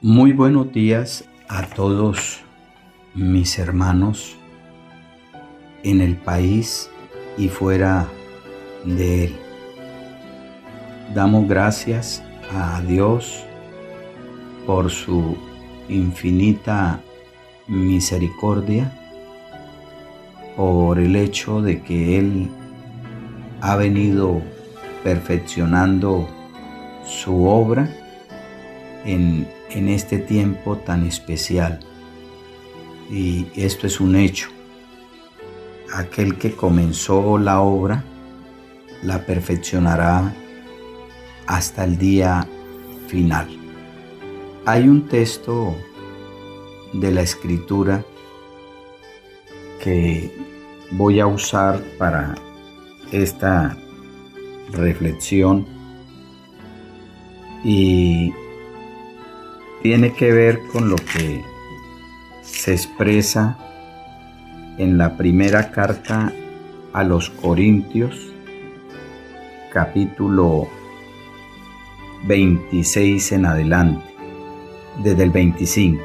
Muy buenos días a todos mis hermanos en el país y fuera de él. Damos gracias a Dios por su infinita misericordia, por el hecho de que Él ha venido perfeccionando su obra en este tiempo tan especial. Y esto es un hecho. Aquel que comenzó la obra la perfeccionará hasta el día final. Hay un texto de la Escritura que voy a usar para esta reflexión y tiene que ver con lo que se expresa en la primera carta a los Corintios, capítulo 26 en adelante, desde el 25.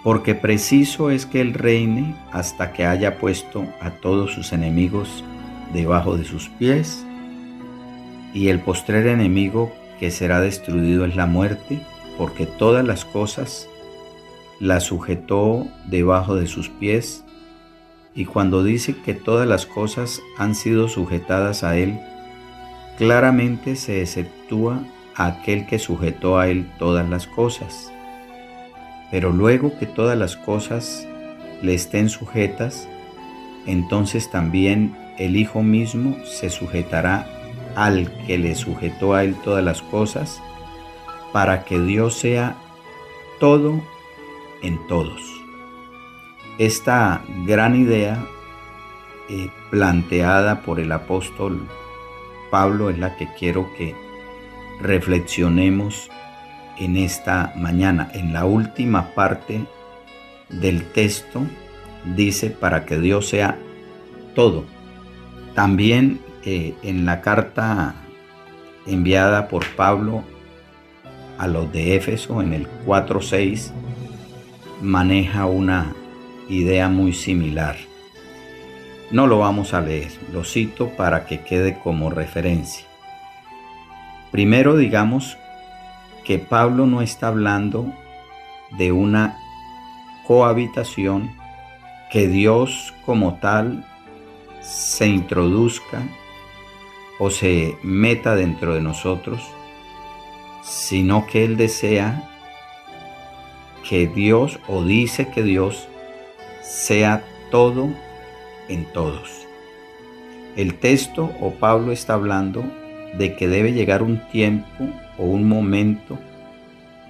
Porque preciso es que Él reine hasta que haya puesto a todos sus enemigos debajo de sus pies, y el postrer enemigo que será destruido es la muerte, porque todas las cosas las sujetó debajo de sus pies. Y cuando dice que todas las cosas han sido sujetadas a Él, claramente se exceptúa a aquel que sujetó a Él todas las cosas. Pero luego que todas las cosas le estén sujetas, entonces también el Hijo mismo se sujetará al que le sujetó a Él todas las cosas, para que Dios sea todo en todos. Esta gran idea planteada por el apóstol Pablo es la que quiero que reflexionemos en esta mañana. En la última parte del texto dice para que Dios sea todo. También en la carta enviada por Pablo a los de Éfeso, en el 4:6, maneja una idea muy similar. No lo vamos a leer, lo cito para que quede como referencia. Primero, digamos que Pablo no está hablando de una cohabitación, que Dios como tal se introduzca o se meta dentro de nosotros, sino que Él desea que Dios, o dice que Dios, sea todo en todos. El texto o Pablo está hablando de que debe llegar un tiempo o un momento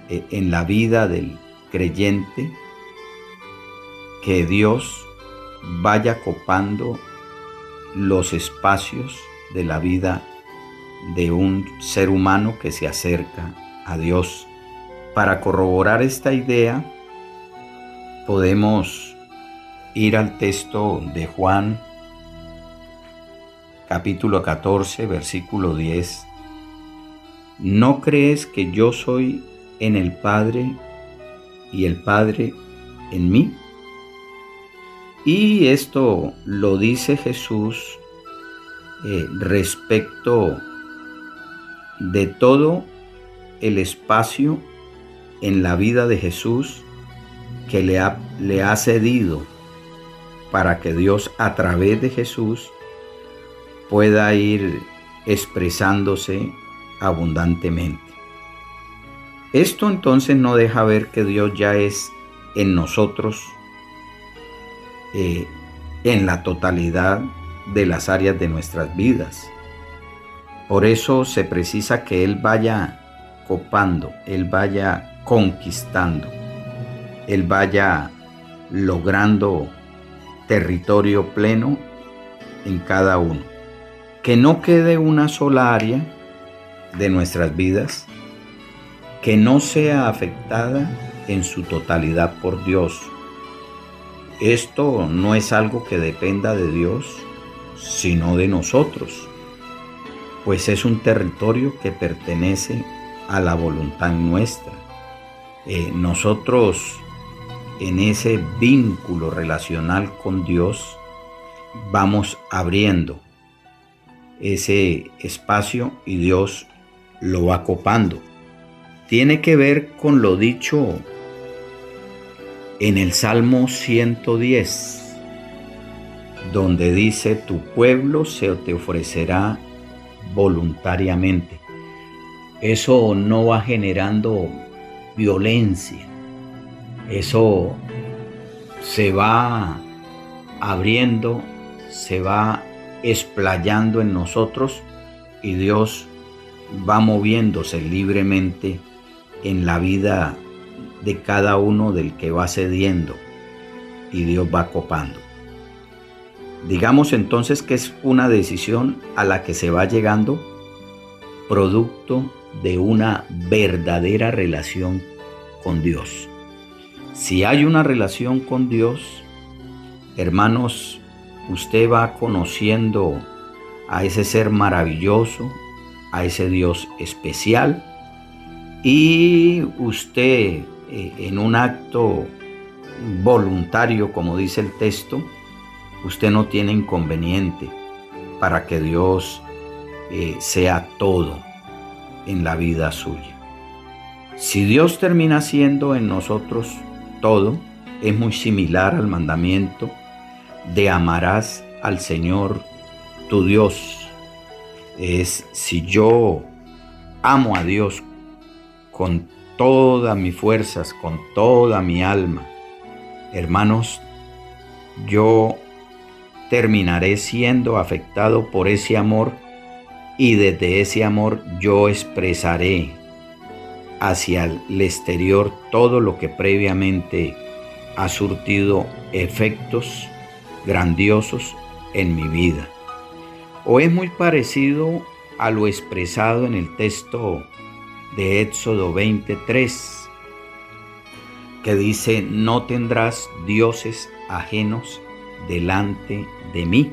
en la vida del creyente que Dios vaya copando los espacios de la vida de un ser humano que se acerca a Dios. Para corroborar esta idea, podemos ir al texto de Juan, capítulo 14, versículo 10. ¿No crees que yo soy en el Padre y el Padre en mí? Y esto lo dice Jesús respecto de todo el espacio en la vida de Jesús que le ha cedido para que Dios a través de Jesús pueda ir expresándose abundantemente. Esto entonces no deja ver que Dios ya es en nosotros en la totalidad de las áreas de nuestras vidas. Por eso se precisa que Él vaya copando, Él vaya conquistando, Él vaya logrando territorio pleno en cada uno. Que no quede una sola área de nuestras vidas que no sea afectada en su totalidad por Dios. Esto no es algo que dependa de Dios, sino de nosotros, pues es un territorio que pertenece a la voluntad nuestra. Nosotros en ese vínculo relacional con Dios vamos abriendo ese espacio y Dios lo va copando. Tiene que ver con lo dicho en el Salmo 110, donde dice: tu pueblo se te ofrecerá voluntariamente. Eso no va generando violencia, eso se va abriendo, se va explayando en nosotros y Dios va moviéndose libremente en la vida de cada uno del que va cediendo y Dios va copando. Digamos entonces que es una decisión a la que se va llegando producto de una verdadera relación con Dios. Si hay una relación con Dios, hermanos, usted va conociendo a ese ser maravilloso, a ese Dios especial, y usted en un acto voluntario, como dice el texto, usted no tiene inconveniente para que Dios sea todo en la vida suya. Si Dios termina siendo en nosotros todo, es muy similar al mandamiento de amarás al Señor tu Dios. Es si yo amo a Dios con todas mis fuerzas, con toda mi alma, hermanos, yo terminaré siendo afectado por ese amor y desde ese amor yo expresaré hacia el exterior todo lo que previamente ha surtido efectos grandiosos en mi vida. O es muy parecido a lo expresado en el texto de Éxodo 23, que dice: no tendrás dioses ajenos delante de mí.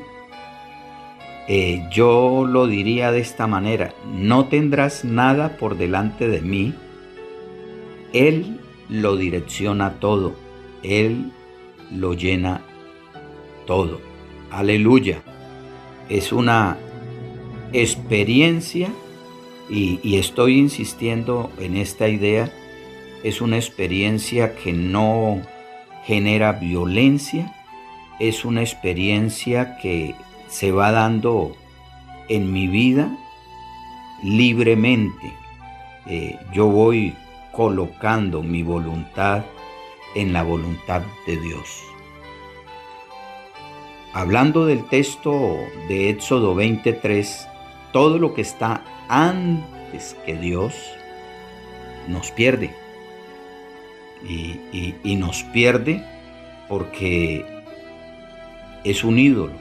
Yo lo diría de esta manera: no tendrás nada por delante de mí. Él lo direcciona todo, Él lo llena todo. Aleluya. Es una experiencia, y estoy insistiendo en esta idea, es una experiencia que no genera violencia, es una experiencia que se va dando en mi vida libremente. Yo voy colocando mi voluntad en la voluntad de Dios. Hablando del texto de Éxodo 23, todo lo que está antes que Dios nos pierde. Y nos pierde porque es un ídolo,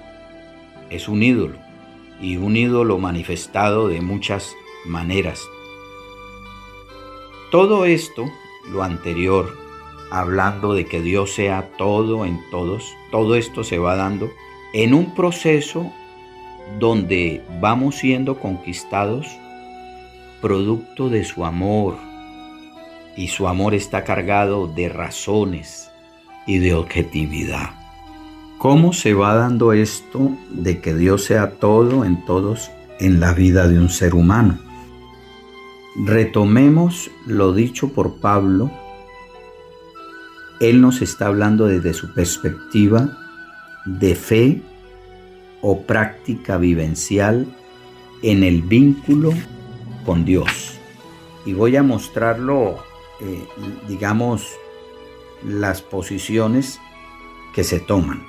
y un ídolo manifestado de muchas maneras. Todo esto, lo anterior, hablando de que Dios sea todo en todos, todo esto se va dando en un proceso donde vamos siendo conquistados producto de su amor, y su amor está cargado de razones y de objetividad. ¿Cómo se va dando esto de que Dios sea todo en todos en la vida de un ser humano? Retomemos lo dicho por Pablo. Él nos está hablando desde su perspectiva de fe o práctica vivencial en el vínculo con Dios. Y voy a mostrarlo, digamos, las posiciones que se toman.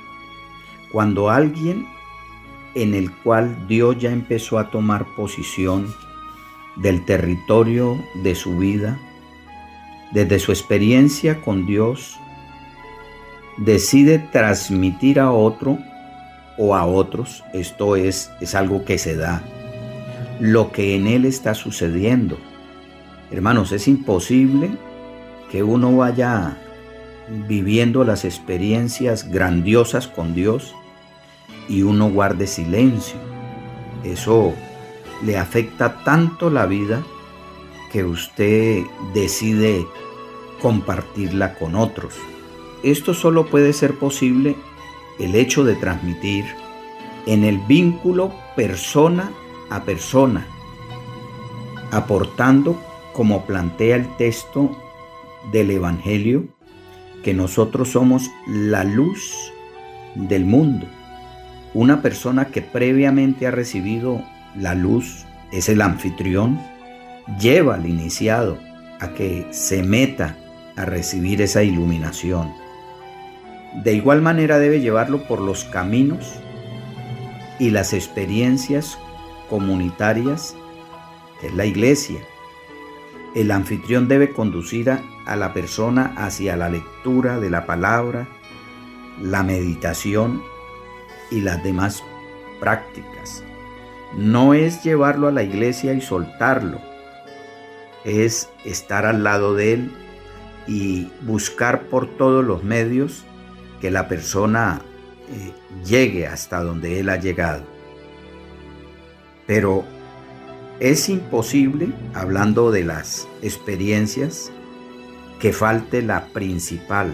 Cuando alguien en el cual Dios ya empezó a tomar posición del territorio de su vida, desde su experiencia con Dios, decide transmitir a otro o a otros, esto es algo que se da, lo que en él está sucediendo. Hermanos, es imposible que uno vaya viviendo las experiencias grandiosas con Dios y uno guarde silencio. Eso le afecta tanto la vida que usted decide compartirla con otros. Esto solo puede ser posible el hecho de transmitir en el vínculo persona a persona, aportando, como plantea el texto del Evangelio, que nosotros somos la luz del mundo. Una persona que previamente ha recibido la luz es el anfitrión, lleva al iniciado a que se meta a recibir esa iluminación. De igual manera debe llevarlo por los caminos y las experiencias comunitarias que es la iglesia. El anfitrión debe conducir a la persona hacia la lectura de la palabra, la meditación y las demás prácticas. No es llevarlo a la iglesia y soltarlo, es estar al lado de él y buscar por todos los medios que la persona llegue hasta donde él ha llegado. Pero es imposible, hablando de las experiencias, que falte la principal.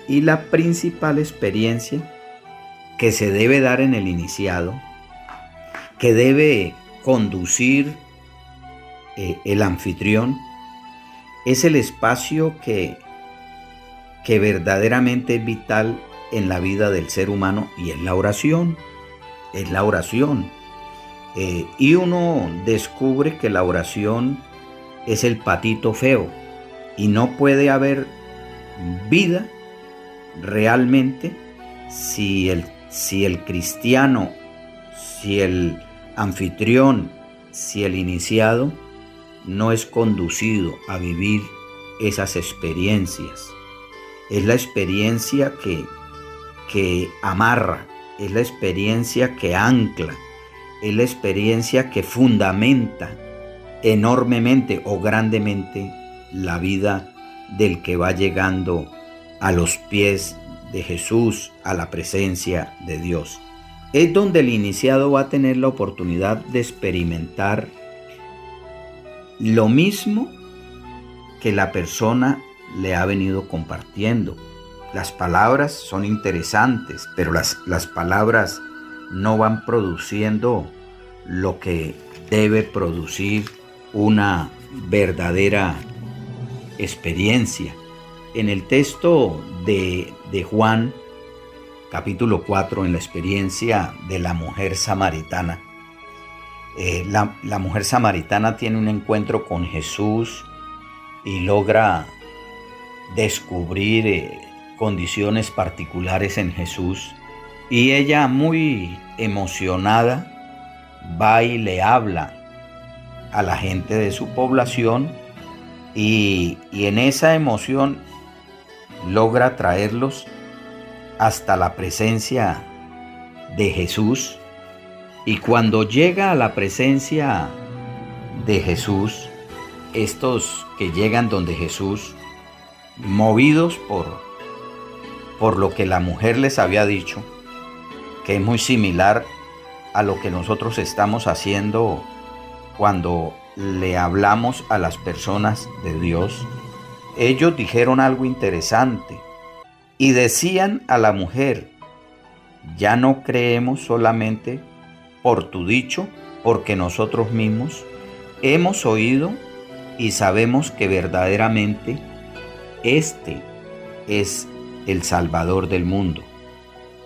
Y la principal experiencia que se debe dar en el iniciado, que debe conducir el anfitrión, es el espacio que verdaderamente es vital en la vida del ser humano, y es la oración. Es la oración. Y uno descubre que la oración es el patito feo, y no puede haber vida realmente si el cristiano, si el anfitrión, si el iniciado no es conducido a vivir esas experiencias. Es la experiencia que amarra, es la experiencia que ancla, es la experiencia que fundamenta enormemente o grandemente la vida del que va llegando a los pies de Jesús, a la presencia de Dios. Es donde el iniciado va a tener la oportunidad de experimentar lo mismo que la persona le ha venido compartiendo. Las palabras son interesantes, pero las palabras no van produciendo lo que debe producir una verdadera experiencia. En el texto de Juan, capítulo 4, en la experiencia de la mujer samaritana, la mujer samaritana tiene un encuentro con Jesús y logra descubrir condiciones particulares en Jesús, y ella, muy emocionada, va y le habla a la gente de su población, y en esa emoción logra traerlos hasta la presencia de Jesús. Y cuando llega a la presencia de Jesús, estos que llegan donde Jesús, movidos por lo que la mujer les había dicho, que es muy similar a lo que nosotros estamos haciendo cuando le hablamos a las personas de Dios, ellos dijeron algo interesante y decían a la mujer: ya no creemos solamente por tu dicho, porque nosotros mismos hemos oído y sabemos que verdaderamente este es el Salvador del mundo.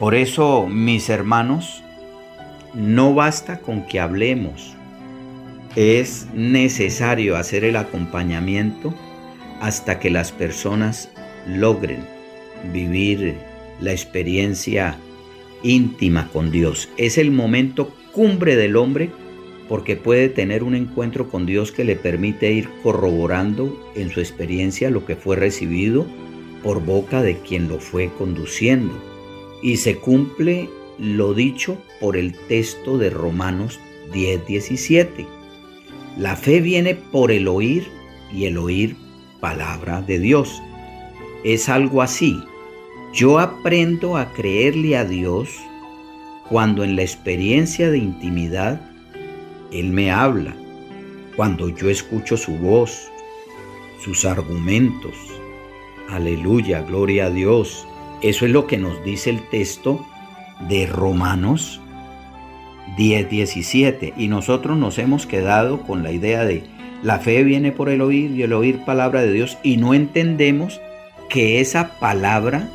Por eso, mis hermanos, no basta con que hablemos, es necesario hacer el acompañamiento hasta que las personas logren vivir la experiencia íntima con Dios. Es el momento cumbre del hombre, porque puede tener un encuentro con Dios que le permite ir corroborando en su experiencia lo que fue recibido por boca de quien lo fue conduciendo. Y se cumple lo dicho por el texto de Romanos 10:17. La fe viene por el oír, y el oír palabra de Dios. Es algo así. Yo aprendo a creerle a Dios cuando en la experiencia de intimidad Él me habla, cuando yo escucho su voz, sus argumentos, Aleluya, gloria a Dios. Eso es lo que nos dice el texto de Romanos 10:17. Y nosotros nos hemos quedado con la idea de la fe viene por el oír y el oír palabra de Dios, y no entendemos que esa palabra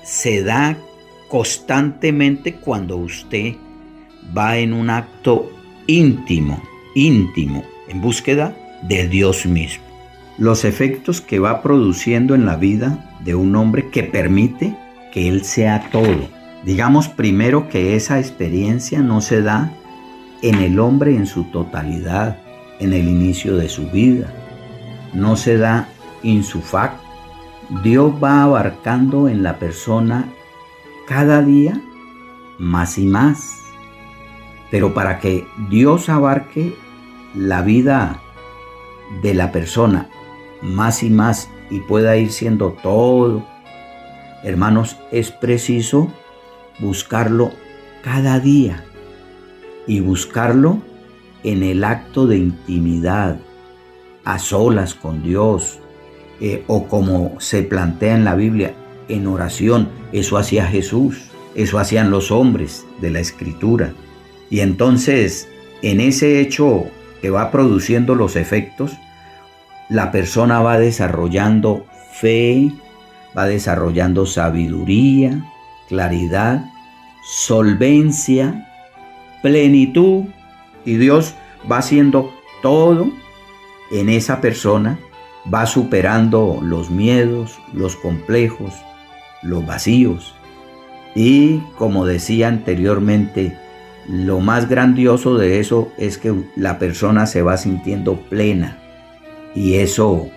se da constantemente cuando usted va en un acto íntimo, en búsqueda de Dios mismo. Los efectos que va produciendo en la vida de un hombre que permite que él sea todo. Digamos primero que esa experiencia no se da en el hombre en su totalidad, en el inicio de su vida. No se da in su facto. Dios va abarcando en la persona cada día más y más. Pero para que Dios abarque la vida de la persona más y más y pueda ir siendo todo, hermanos, es preciso buscarlo cada día y buscarlo en el acto de intimidad, a solas con Dios, o como se plantea en la Biblia, en oración. Eso hacía Jesús, eso hacían los hombres de la Escritura. Y entonces, en ese hecho que va produciendo los efectos, la persona va desarrollando fe, va desarrollando sabiduría, claridad, solvencia, plenitud, y Dios va haciendo todo en esa persona, va superando los miedos, los complejos, los vacíos. Y como decía anteriormente, lo más grandioso de eso es que la persona se va sintiendo plena, y eso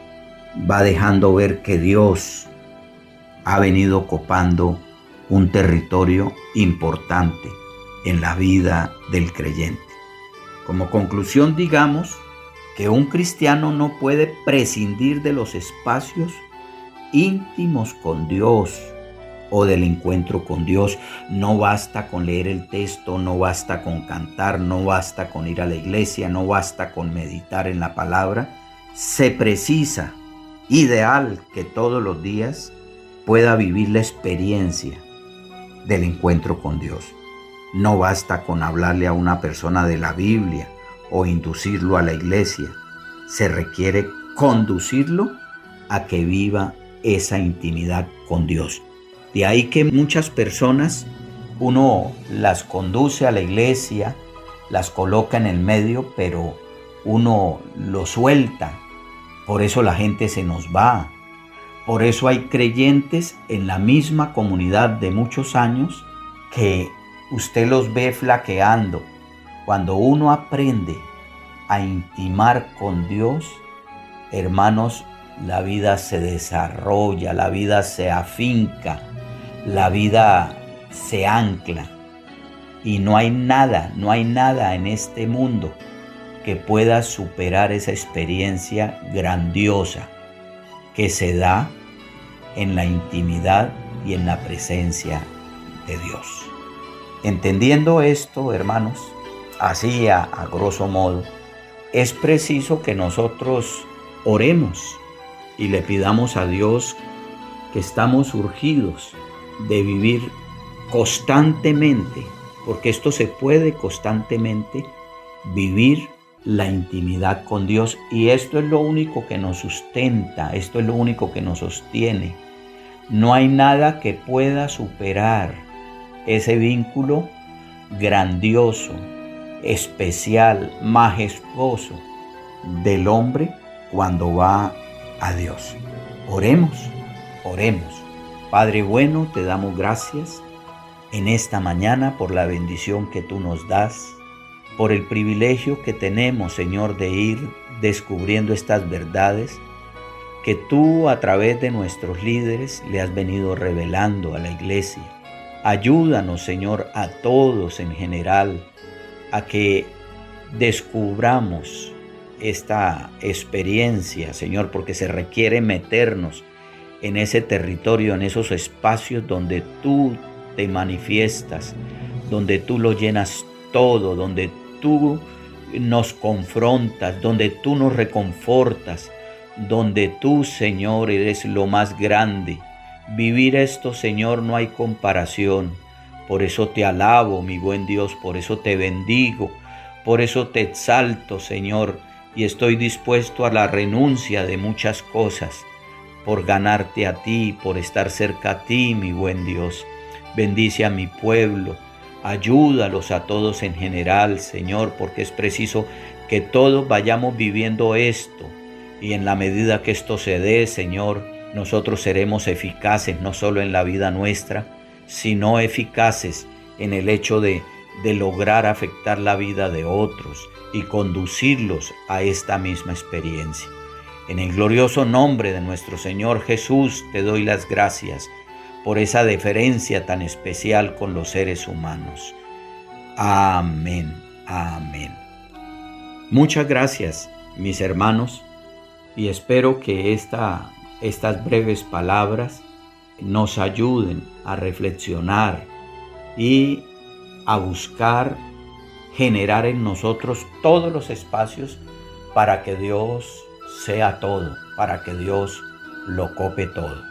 va dejando ver que Dios ha venido copando un territorio importante en la vida del creyente. Como conclusión, digamos que un cristiano no puede prescindir de los espacios íntimos con Dios o del encuentro con Dios. No basta con leer el texto, no basta con cantar, no basta con ir a la iglesia, no basta con meditar en la palabra. Se precisa, ideal, que todos los días pueda vivir la experiencia del encuentro con Dios. No basta con hablarle a una persona de la Biblia o inducirlo a la iglesia. Se requiere conducirlo a que viva esa intimidad con Dios. De ahí que muchas personas uno las conduce a la iglesia, las coloca en el medio, pero uno lo suelta. Por eso la gente se nos va. Por eso hay creyentes en la misma comunidad de muchos años que usted los ve flaqueando. Cuando uno aprende a intimar con Dios, hermanos, la vida se desarrolla, la vida se afinca, la vida se ancla. Y no hay nada en este mundo que pueda superar esa experiencia grandiosa que se da en la intimidad y en la presencia de Dios. Entendiendo esto, hermanos, así a grosso modo, es preciso que nosotros oremos y le pidamos a Dios, que estamos urgidos de vivir constantemente, porque esto se puede constantemente vivir la intimidad con Dios, y esto es lo único que nos sustenta, esto es lo único que nos sostiene. No hay nada que pueda superar ese vínculo grandioso, especial, majestuoso del hombre cuando va a Dios. Oremos. Padre bueno, te damos gracias en esta mañana por la bendición que tú nos das, por el privilegio que tenemos, Señor, de ir descubriendo estas verdades que tú a través de nuestros líderes le has venido revelando a la iglesia. Ayúdanos, Señor, a todos en general, a que descubramos esta experiencia, Señor, porque se requiere meternos en ese territorio, en esos espacios donde tú te manifiestas, donde tú lo llenas todo, donde tú nos confrontas, donde tú nos reconfortas, donde tú, Señor, eres lo más grande. Vivir esto, Señor, no hay comparación. Por eso te alabo, mi buen Dios, por eso te bendigo, por eso te exalto, Señor, y estoy dispuesto a la renuncia de muchas cosas, por ganarte a ti, por estar cerca a ti, mi buen Dios. Bendice a mi pueblo, ayúdalos a todos en general, Señor, porque es preciso que todos vayamos viviendo esto, y en la medida que esto se dé, Señor, nosotros seremos eficaces no solo en la vida nuestra, sino eficaces en el hecho de lograr afectar la vida de otros y conducirlos a esta misma experiencia. En el glorioso nombre de nuestro Señor Jesús te doy las gracias por esa deferencia tan especial con los seres humanos. Amén, amén. Muchas gracias, mis hermanos, y espero que estas breves palabras nos ayuden a reflexionar y a buscar generar en nosotros todos los espacios para que Dios sea todo, para que Dios lo cope todo.